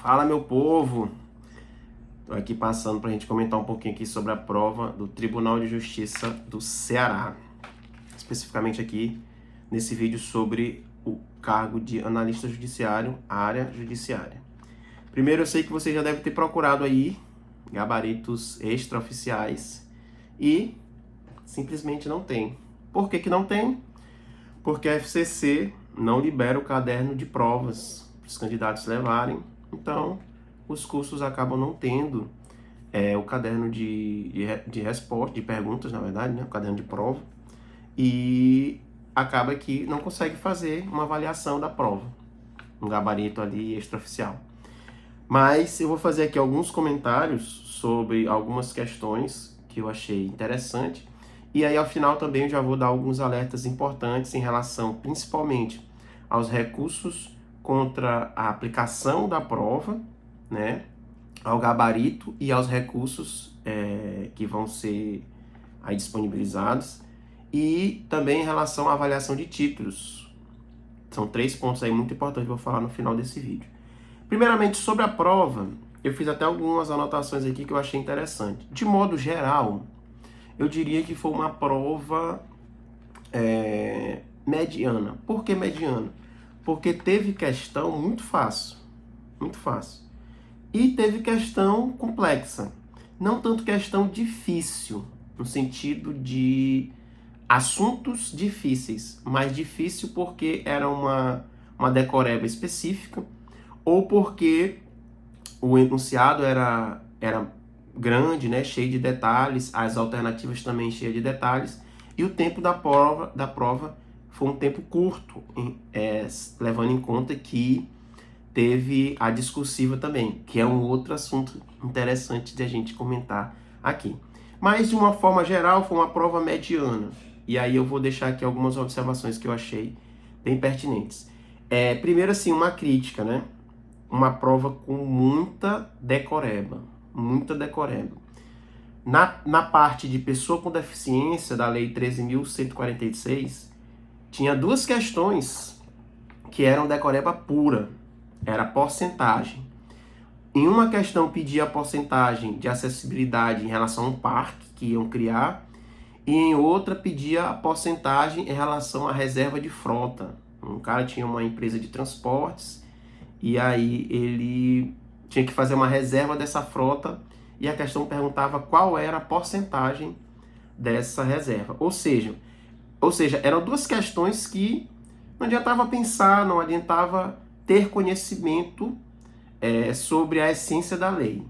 Fala, meu povo! Estou aqui passando para a gente comentar um pouquinho aqui sobre a prova do Tribunal de Justiça do Ceará. Especificamente aqui nesse vídeo sobre o cargo de analista judiciário, área judiciária. Primeiro, eu sei que você já deve ter procurado aí gabaritos extraoficiais e simplesmente não tem. Por que não tem? Porque a FCC não libera o caderno de provas para os candidatos levarem. Então, os cursos acabam não tendo o caderno de resposta, de perguntas, na verdade, né? O caderno de prova. E acaba que não consegue fazer uma avaliação da prova, um gabarito ali extraoficial. Mas eu vou fazer aqui alguns comentários sobre algumas questões que eu achei interessante. E aí, ao final, também eu já vou dar alguns alertas importantes em relação, principalmente, aos recursos contra a aplicação da prova, né, ao gabarito e aos recursos que vão ser aí disponibilizados, e também em relação à avaliação de títulos. São 3 pontos aí muito importantes que eu vou falar no final desse vídeo. Primeiramente, sobre a prova, eu fiz até algumas anotações aqui que eu achei interessante. De modo geral, eu diria que foi uma prova mediana. Por que mediana? Porque teve questão muito fácil, e teve questão complexa. Não tanto questão difícil, no sentido de assuntos difíceis, mas difícil porque era uma decoreba específica, ou porque o enunciado era grande, né, cheio de detalhes, as alternativas também cheias de detalhes, e o tempo da prova foi um tempo curto, levando em conta que teve a discursiva também, que é um outro assunto interessante de a gente comentar aqui. Mas, de uma forma geral, foi uma prova mediana. E aí eu vou deixar aqui algumas observações que eu achei bem pertinentes. Primeiro, assim, uma crítica, né? Uma prova com muita decoreba. Na parte de pessoa com deficiência da Lei 13.146, tinha 2 questões que eram decoreba pura. Era porcentagem. Em uma questão pedia a porcentagem de acessibilidade em relação a um parque que iam criar, e em outra pedia a porcentagem em relação à reserva de frota. Um cara tinha uma empresa de transportes, e aí ele tinha que fazer uma reserva dessa frota, e a questão perguntava qual era a porcentagem dessa reserva. Ou seja, eram 2 questões que não adiantava pensar, não adiantava ter conhecimento sobre a essência da lei.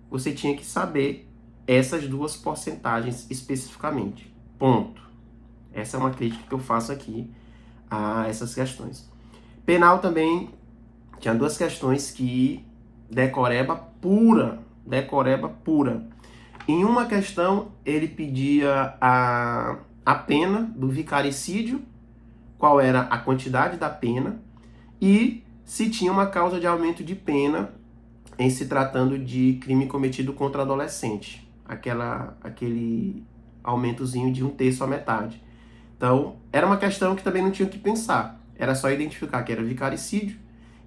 Você tinha que saber essas 2 porcentagens especificamente. Ponto. Essa é uma crítica que eu faço aqui a essas questões. Penal também tinha 2 questões que decoreba pura. Em uma questão, ele pedia a pena do vicaricídio, qual era a quantidade da pena, e se tinha uma causa de aumento de pena em se tratando de crime cometido contra adolescente. Aquele aumentozinho de 1/3 à metade. Então, era uma questão que também não tinha que pensar. Era só identificar que era vicaricídio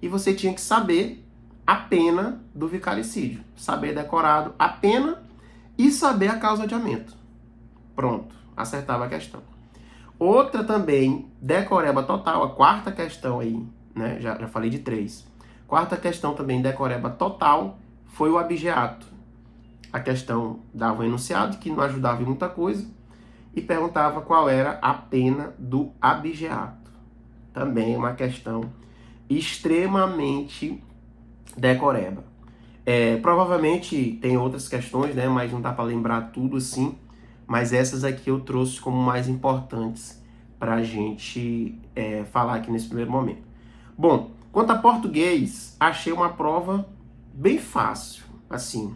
e você tinha que saber a pena do vicaricídio. Saber decorado a pena e saber a causa de aumento. Pronto, acertava a questão. Outra também, decoreba total, a 4ª questão aí, né? Já falei de 3. 4ª questão também, decoreba total, foi o abigeato. A questão dava um enunciado que não ajudava em muita coisa e perguntava qual era a pena do abigeato. Também uma questão extremamente decoreba. Provavelmente tem outras questões, né? Mas não dá para lembrar tudo assim. Mas essas aqui eu trouxe como mais importantes para a gente falar aqui nesse primeiro momento. Bom, quanto a português, achei uma prova bem fácil, assim.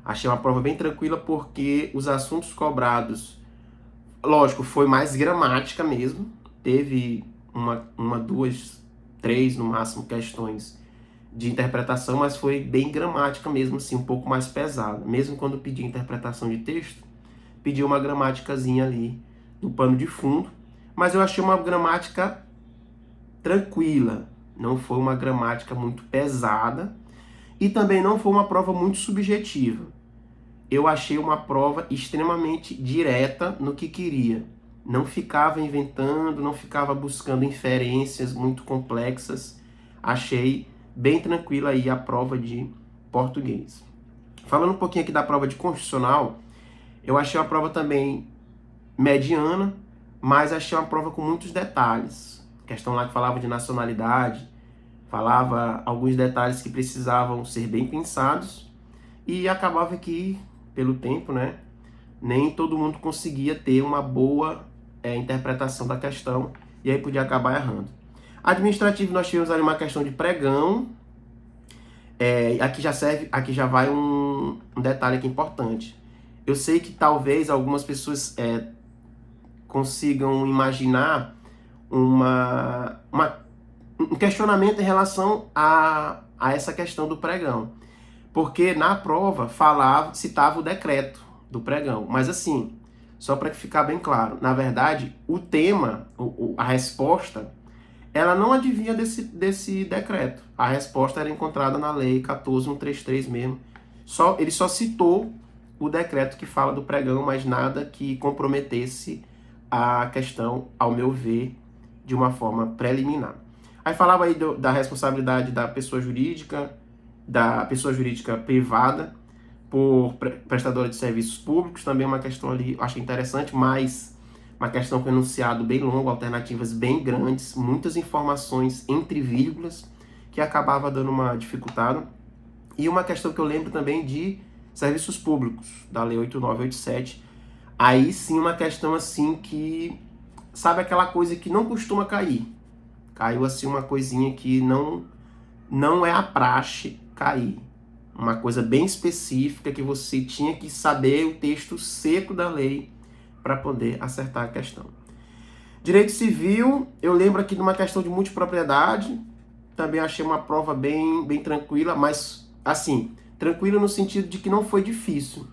Achei uma prova bem tranquila porque os assuntos cobrados, lógico, foi mais gramática mesmo. Teve uma, 2, 3 no máximo questões de interpretação, mas foi bem gramática mesmo, assim, um pouco mais pesada. Mesmo quando pedi interpretação de texto, pedi uma gramáticazinha ali no pano de fundo, mas eu achei uma gramática tranquila, não foi uma gramática muito pesada, e também não foi uma prova muito subjetiva. Eu achei uma prova extremamente direta no que queria. Não ficava inventando, não ficava buscando inferências muito complexas. Achei bem tranquila aí a prova de português. Falando um pouquinho aqui da prova de constitucional, eu achei uma prova também mediana, mas achei uma prova com muitos detalhes. Questão lá que falava de nacionalidade, falava alguns detalhes que precisavam ser bem pensados, e acabava que, pelo tempo, né, nem todo mundo conseguia ter uma boa interpretação da questão, e aí podia acabar errando. Administrativo, nós tivemos ali uma questão de pregão. Aqui já vai um detalhe aqui importante. Eu sei que talvez algumas pessoas consigam imaginar um questionamento em relação a essa questão do pregão. Porque na prova citava o decreto do pregão. Mas assim, só para ficar bem claro, na verdade, o tema, a resposta, ela não adivinha desse decreto. A resposta era encontrada na lei 14.133 mesmo. Ele só citou o decreto que fala do pregão, mas nada que comprometesse a questão, ao meu ver, de uma forma preliminar. Aí falava aí da responsabilidade da pessoa jurídica privada por prestadora de serviços públicos, também uma questão ali, eu achei interessante, mas uma questão com enunciado bem longo, alternativas bem grandes, muitas informações entre vírgulas, que acabava dando uma dificultada. E uma questão que eu lembro também de serviços públicos, da Lei 8987, aí sim uma questão assim que, sabe aquela coisa que não costuma cair? Caiu assim uma coisinha que não é a praxe cair. Uma coisa bem específica que você tinha que saber o texto seco da lei para poder acertar a questão. Direito civil, eu lembro aqui de uma questão de multipropriedade, também achei uma prova bem tranquila, mas assim, tranquila no sentido de que não foi difícil,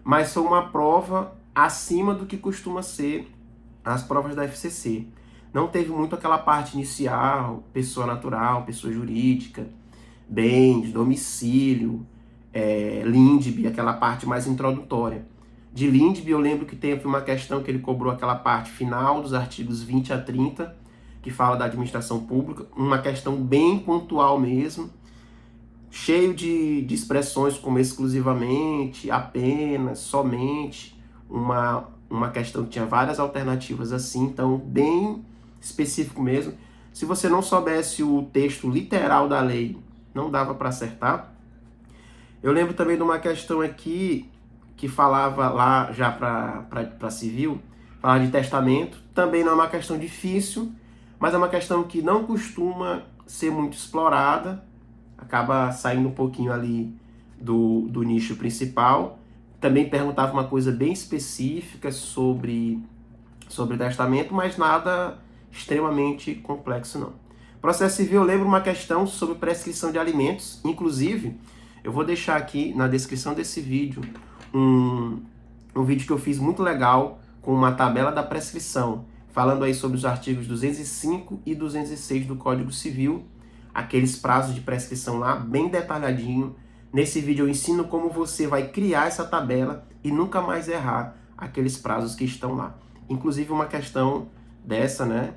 mas foi uma prova acima do que costuma ser as provas da FCC. Não teve muito aquela parte inicial, pessoa natural, pessoa jurídica, bens, domicílio, LINDB, aquela parte mais introdutória. De LINDB eu lembro que teve uma questão que ele cobrou aquela parte final dos artigos 20 a 30, que fala da administração pública, uma questão bem pontual mesmo, cheio de expressões como exclusivamente, apenas, somente, uma questão que tinha várias alternativas assim, então bem específico mesmo. Se você não soubesse o texto literal da lei, não dava para acertar. Eu lembro também de uma questão aqui que falava lá já para civil, falava de testamento. Também não é uma questão difícil, mas é uma questão que não costuma ser muito explorada, acaba saindo um pouquinho ali do nicho principal. Também perguntava uma coisa bem específica sobre testamento, mas nada extremamente complexo não. Processo civil, eu lembro uma questão sobre prescrição de alimentos, inclusive, eu vou deixar aqui na descrição desse vídeo um vídeo que eu fiz muito legal com uma tabela da prescrição, falando aí sobre os artigos 205 e 206 do Código Civil, aqueles prazos de prescrição lá, bem detalhadinho. Nesse vídeo eu ensino como você vai criar essa tabela e nunca mais errar aqueles prazos que estão lá. Inclusive uma questão dessa, né?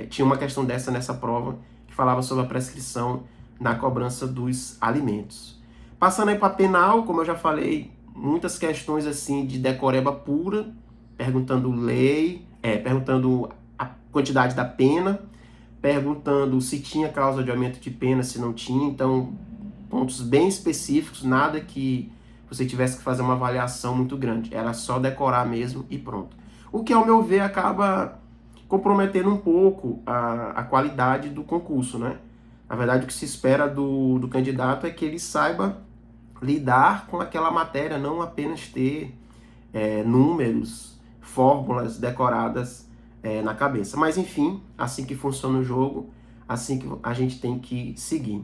Tinha uma questão dessa nessa prova que falava sobre a prescrição na cobrança dos alimentos. Passando aí para penal, como eu já falei, muitas questões assim de decoreba pura, perguntando lei, perguntando a quantidade da pena, perguntando se tinha causa de aumento de pena, se não tinha. Então, pontos bem específicos, nada que você tivesse que fazer uma avaliação muito grande. Era só decorar mesmo e pronto. O que, ao meu ver, acaba comprometendo um pouco a qualidade do concurso, né? Na verdade, o que se espera do candidato é que ele saiba lidar com aquela matéria, não apenas ter números, fórmulas decoradas na cabeça. Mas, enfim, assim que funciona o jogo, assim que a gente tem que seguir.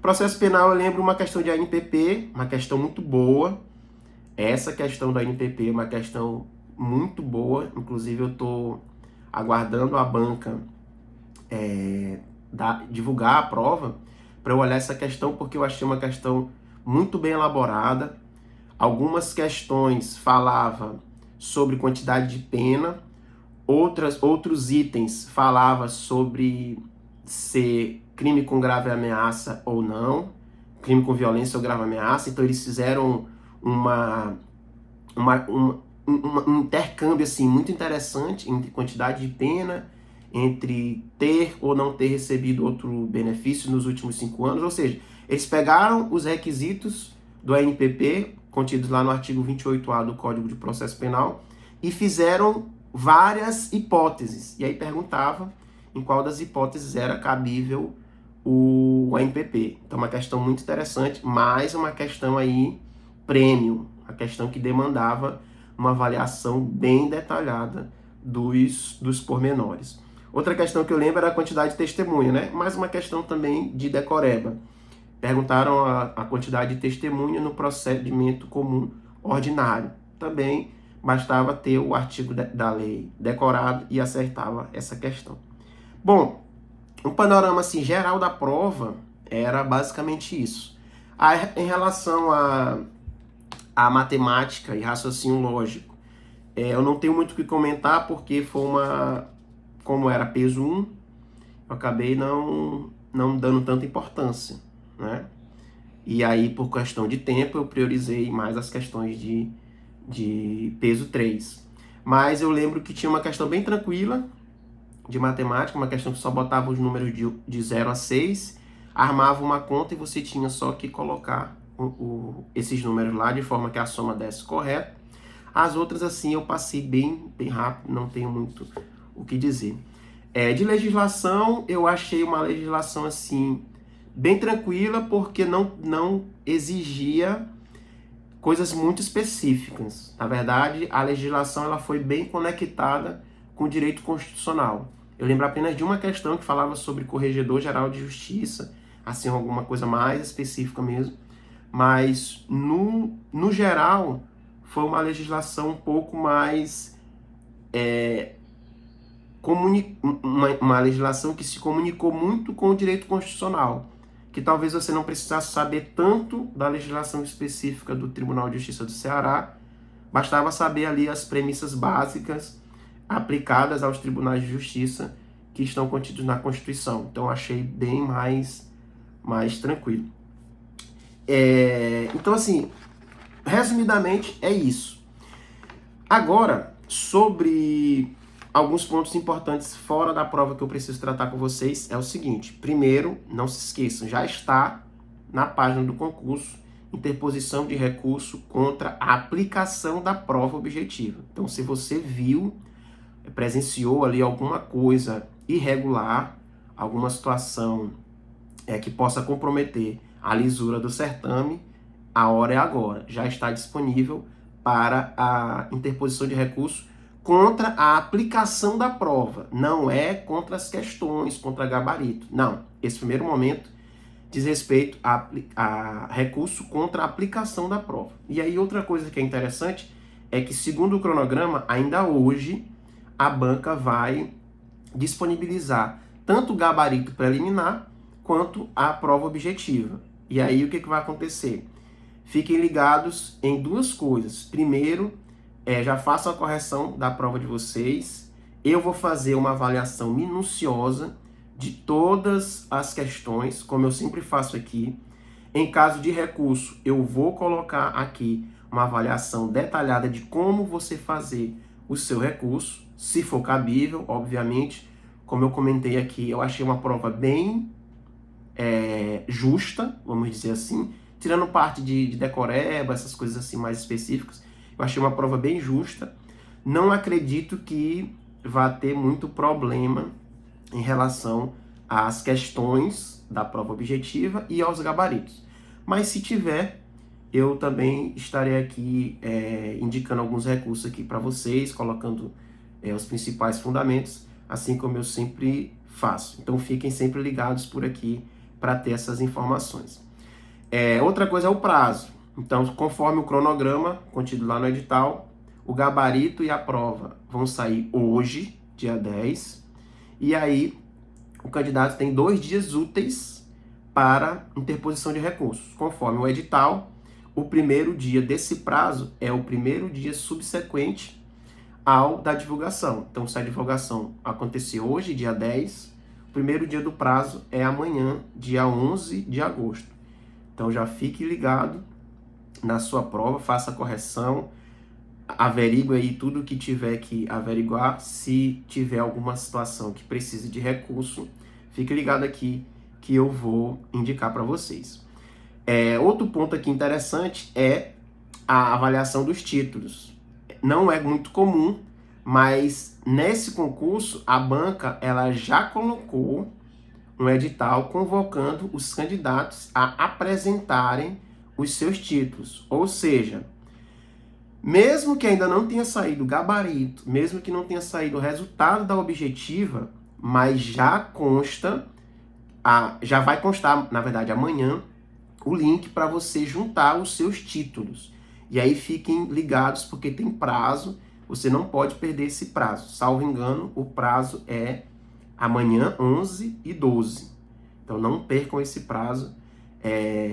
Processo penal, eu lembro uma questão de ANPP, uma questão muito boa. Essa questão da ANPP é uma questão muito boa, inclusive eu estou aguardando a banca divulgar a prova, para eu olhar essa questão, porque eu achei uma questão muito bem elaborada. Algumas questões falavam sobre quantidade de pena, outros itens falavam sobre ser crime com grave ameaça ou não, crime com violência ou grave ameaça. Então eles fizeram um intercâmbio assim, muito interessante entre quantidade de pena, entre ter ou não ter recebido outro benefício nos últimos 5 anos. Ou seja, eles pegaram os requisitos do ANPP, contidos lá no artigo 28A do Código de Processo Penal, e fizeram várias hipóteses. E aí perguntava em qual das hipóteses era cabível o ANPP. Então, uma questão muito interessante, mais uma questão aí premium, a questão que demandava uma avaliação bem detalhada dos pormenores. Outra questão que eu lembro era a quantidade de testemunha, né? Mais uma questão também de decoreba. Perguntaram a quantidade de testemunha no procedimento comum ordinário. Também bastava ter o artigo da lei decorado e acertava essa questão. Bom, um panorama assim, geral da prova era basicamente isso. Em relação a matemática e raciocínio lógico, eu não tenho muito o que comentar, porque como era peso 1, eu acabei não dando tanta importância, né? E aí, por questão de tempo, eu priorizei mais as questões de peso 3. Mas eu lembro que tinha uma questão bem tranquila de matemática, uma questão que só botava os números de 0 a 6, armava uma conta e você tinha só que colocar esses números lá de forma que a soma desse correta. As outras, assim, eu passei bem rápido, não tenho muito o que dizer. De legislação, eu achei uma legislação, assim, bem tranquila, porque não exigia coisas muito específicas. Na verdade, a legislação ela foi bem conectada com o direito constitucional. Eu lembro apenas de uma questão que falava sobre Corregedor Geral de Justiça, assim, alguma coisa mais específica mesmo. Mas, no geral, foi uma legislação um pouco mais... uma legislação que se comunicou muito com o direito constitucional, que talvez você não precisasse saber tanto da legislação específica do Tribunal de Justiça do Ceará, bastava saber ali as premissas básicas aplicadas aos tribunais de justiça que estão contidos na Constituição. Então, achei bem mais tranquilo. Então, assim, resumidamente, é isso. Agora, sobre alguns pontos importantes fora da prova que eu preciso tratar com vocês, é o seguinte. Primeiro, não se esqueçam, já está na página do concurso interposição de recurso contra a aplicação da prova objetiva. Então, se você presenciou ali alguma coisa irregular, alguma situação que possa comprometer a lisura do certame, a hora é agora. Já está disponível para a interposição de recurso contra a aplicação da prova. Não é contra as questões, contra gabarito. Não. Esse primeiro momento diz respeito a recurso contra a aplicação da prova. E aí outra coisa que é interessante é que, segundo o cronograma, ainda hoje a banca vai disponibilizar tanto o gabarito preliminar quanto a prova objetiva. E aí o que vai acontecer? Fiquem ligados em duas coisas. Primeiro, já façam a correção da prova de vocês. Eu vou fazer uma avaliação minuciosa de todas as questões, como eu sempre faço aqui. Em caso de recurso, eu vou colocar aqui uma avaliação detalhada de como você fazer o seu recurso, se for cabível, obviamente. Como eu comentei aqui, eu achei uma prova bem justa, vamos dizer assim, tirando parte de decoreba, essas coisas assim mais específicas. Eu achei uma prova bem justa. Não acredito que vá ter muito problema em relação às questões da prova objetiva e aos gabaritos. Mas se tiver, eu também estarei aqui indicando alguns recursos aqui para vocês, colocando os principais fundamentos, assim como eu sempre faço. Então fiquem sempre ligados por aqui para ter essas informações. Outra coisa é o prazo. Então, conforme o cronograma contido lá no edital, o gabarito e a prova vão sair hoje, dia 10, e aí o candidato tem 2 dias úteis para interposição de recursos. Conforme o edital, o primeiro dia desse prazo é o primeiro dia subsequente ao da divulgação. Então, se a divulgação acontecer hoje, dia 10, o primeiro dia do prazo é amanhã, dia 11 de agosto. Então, já fique ligado na sua prova, faça a correção, averigue aí tudo que tiver que averiguar. Se tiver alguma situação que precise de recurso, fique ligado aqui que eu vou indicar para vocês. Outro ponto aqui interessante é a avaliação dos títulos. Não é muito comum, mas nesse concurso a banca ela já colocou um edital convocando os candidatos a apresentarem os seus títulos. Ou seja, mesmo que ainda não tenha saído o gabarito, mesmo que não tenha saído o resultado da objetiva, mas já consta, já vai constar, na verdade, amanhã, o link para você juntar os seus títulos. E aí fiquem ligados, porque tem prazo, você não pode perder esse prazo. Salvo engano, o prazo é amanhã, 11 e 12. Então não percam esse prazo,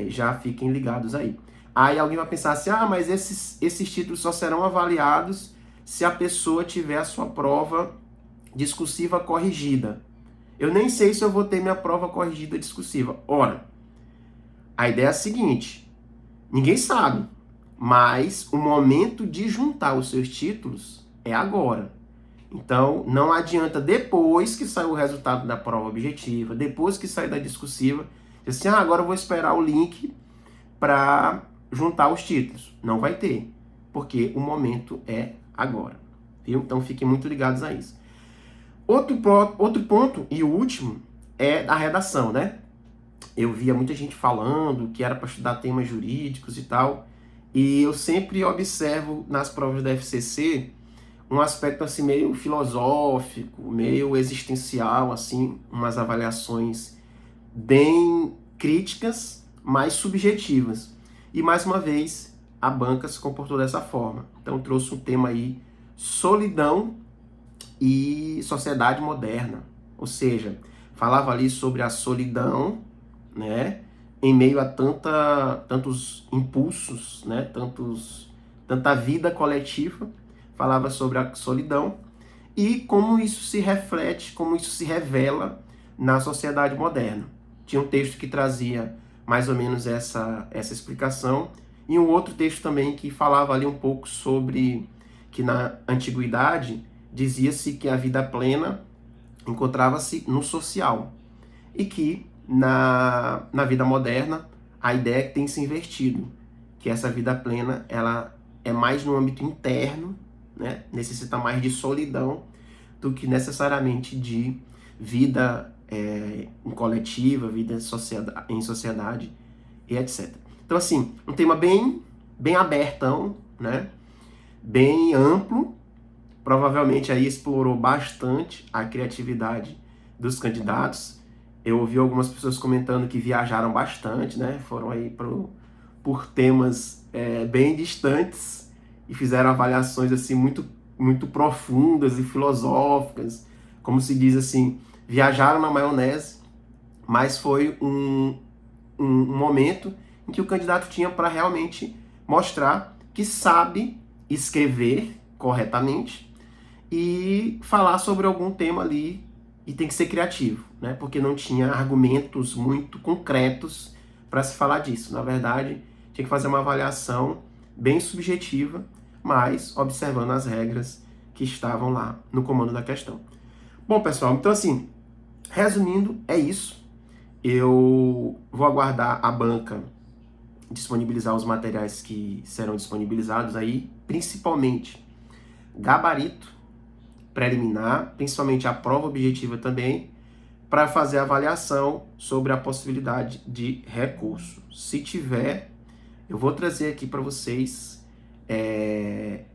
já fiquem ligados aí. Aí alguém vai pensar assim, mas esses títulos só serão avaliados se a pessoa tiver a sua prova discursiva corrigida. Eu nem sei se eu vou ter minha prova corrigida discursiva. Ora, a ideia é a seguinte, ninguém sabe, mas o momento de juntar os seus títulos é agora. Então, não adianta depois que sair o resultado da prova objetiva, depois que sair da discursiva, dizer assim, agora eu vou esperar o link para juntar os títulos. Não vai ter, porque o momento é agora. Viu? Então, fiquem muito ligados a isso. Outro ponto, e o último, é a redação, né? Eu via muita gente falando que era para estudar temas jurídicos e tal, e eu sempre observo nas provas da FCC um aspecto assim meio filosófico, meio existencial, assim, umas avaliações bem críticas, mas subjetivas. E mais uma vez, a banca se comportou dessa forma. Então trouxe um tema aí, solidão e sociedade moderna. Ou seja, falava ali sobre a solidão, né, em meio a tantos impulsos, né, tanta vida coletiva. Falava sobre a solidão e como isso se reflete, como isso se revela na sociedade moderna. Tinha um texto que trazia mais ou menos essa explicação, e um outro texto também que falava ali um pouco sobre que na antiguidade dizia-se que a vida plena encontrava-se no social, e que na vida moderna a ideia é que tem se invertido, que essa vida plena ela é mais no âmbito interno, né? Necessita mais de solidão do que necessariamente de vida em coletiva, vida em sociedade e etc. Então, assim, um tema bem abertão, né? Bem amplo, provavelmente aí explorou bastante a criatividade dos candidatos. Eu ouvi algumas pessoas comentando que viajaram bastante, né? Foram aí por temas bem distantes, e fizeram avaliações assim muito profundas e filosóficas, como se diz assim, viajaram na maionese, mas foi um momento em que o candidato tinha para realmente mostrar que sabe escrever corretamente e falar sobre algum tema ali, e tem que ser criativo, né? Porque não tinha argumentos muito concretos para se falar disso. Na verdade, tinha que fazer uma avaliação bem subjetiva, mas observando as regras que estavam lá no comando da questão. Bom, pessoal, então assim, resumindo, é isso. Eu vou aguardar a banca disponibilizar os materiais que serão disponibilizados aí, principalmente gabarito preliminar, principalmente a prova objetiva também, para fazer a avaliação sobre a possibilidade de recurso. Se tiver, eu vou trazer aqui para vocês.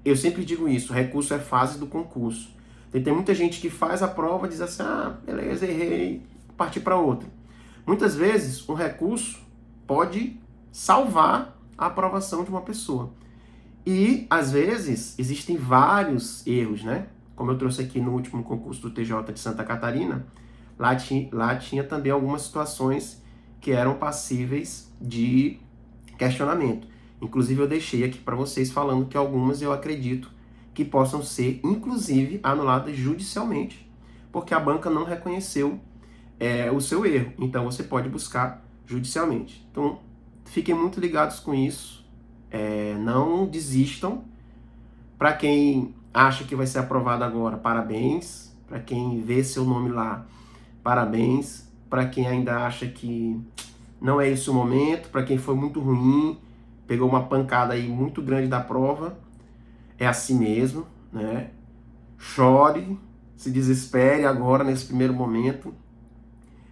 Eu sempre digo isso, recurso é fase do concurso. Tem muita gente que faz a prova e diz assim, beleza, errei, partir para outra. Muitas vezes, um recurso pode salvar a aprovação de uma pessoa. E, às vezes, existem vários erros, né? Como eu trouxe aqui no último concurso do TJ de Santa Catarina, lá tinha também algumas situações que eram passíveis de questionamento. Inclusive, eu deixei aqui para vocês falando que algumas eu acredito que possam ser, inclusive, anuladas judicialmente, porque a banca não reconheceu o seu erro. Então, você pode buscar judicialmente. Então, fiquem muito ligados com isso. Não desistam. Para quem acha que vai ser aprovado agora, parabéns. Para quem vê seu nome lá, parabéns. Para quem ainda acha que não é esse o momento, para quem foi muito ruim, pegou uma pancada aí muito grande da prova, é assim mesmo, né? Chore, se desespere agora nesse primeiro momento.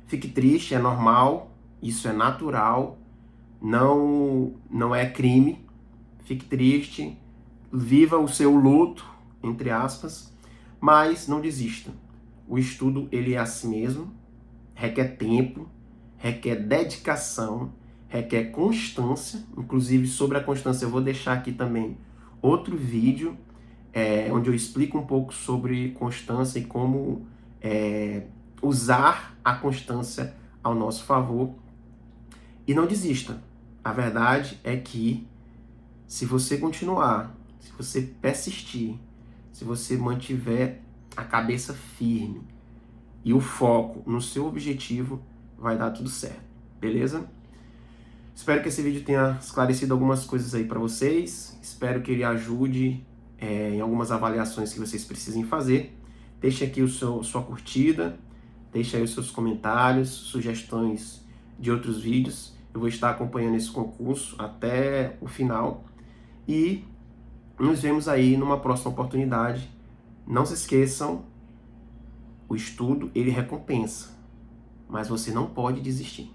Fique triste, é normal, isso é natural, não é crime. Fique triste, viva o seu luto, entre aspas, mas não desista. O estudo, ele é assim mesmo, requer tempo, requer dedicação, requer constância. Inclusive, sobre a constância, eu vou deixar aqui também outro vídeo, onde eu explico um pouco sobre constância e como usar a constância ao nosso favor. E não desista. A verdade é que se você continuar, se você persistir, se você mantiver a cabeça firme e o foco no seu objetivo, vai dar tudo certo, beleza? Espero que esse vídeo tenha esclarecido algumas coisas aí para vocês. Espero que ele ajude em algumas avaliações que vocês precisem fazer. Deixe aqui sua curtida, deixe aí os seus comentários, sugestões de outros vídeos. Eu vou estar acompanhando esse concurso até o final. E nos vemos aí numa próxima oportunidade. Não se esqueçam, o estudo, ele recompensa, mas você não pode desistir.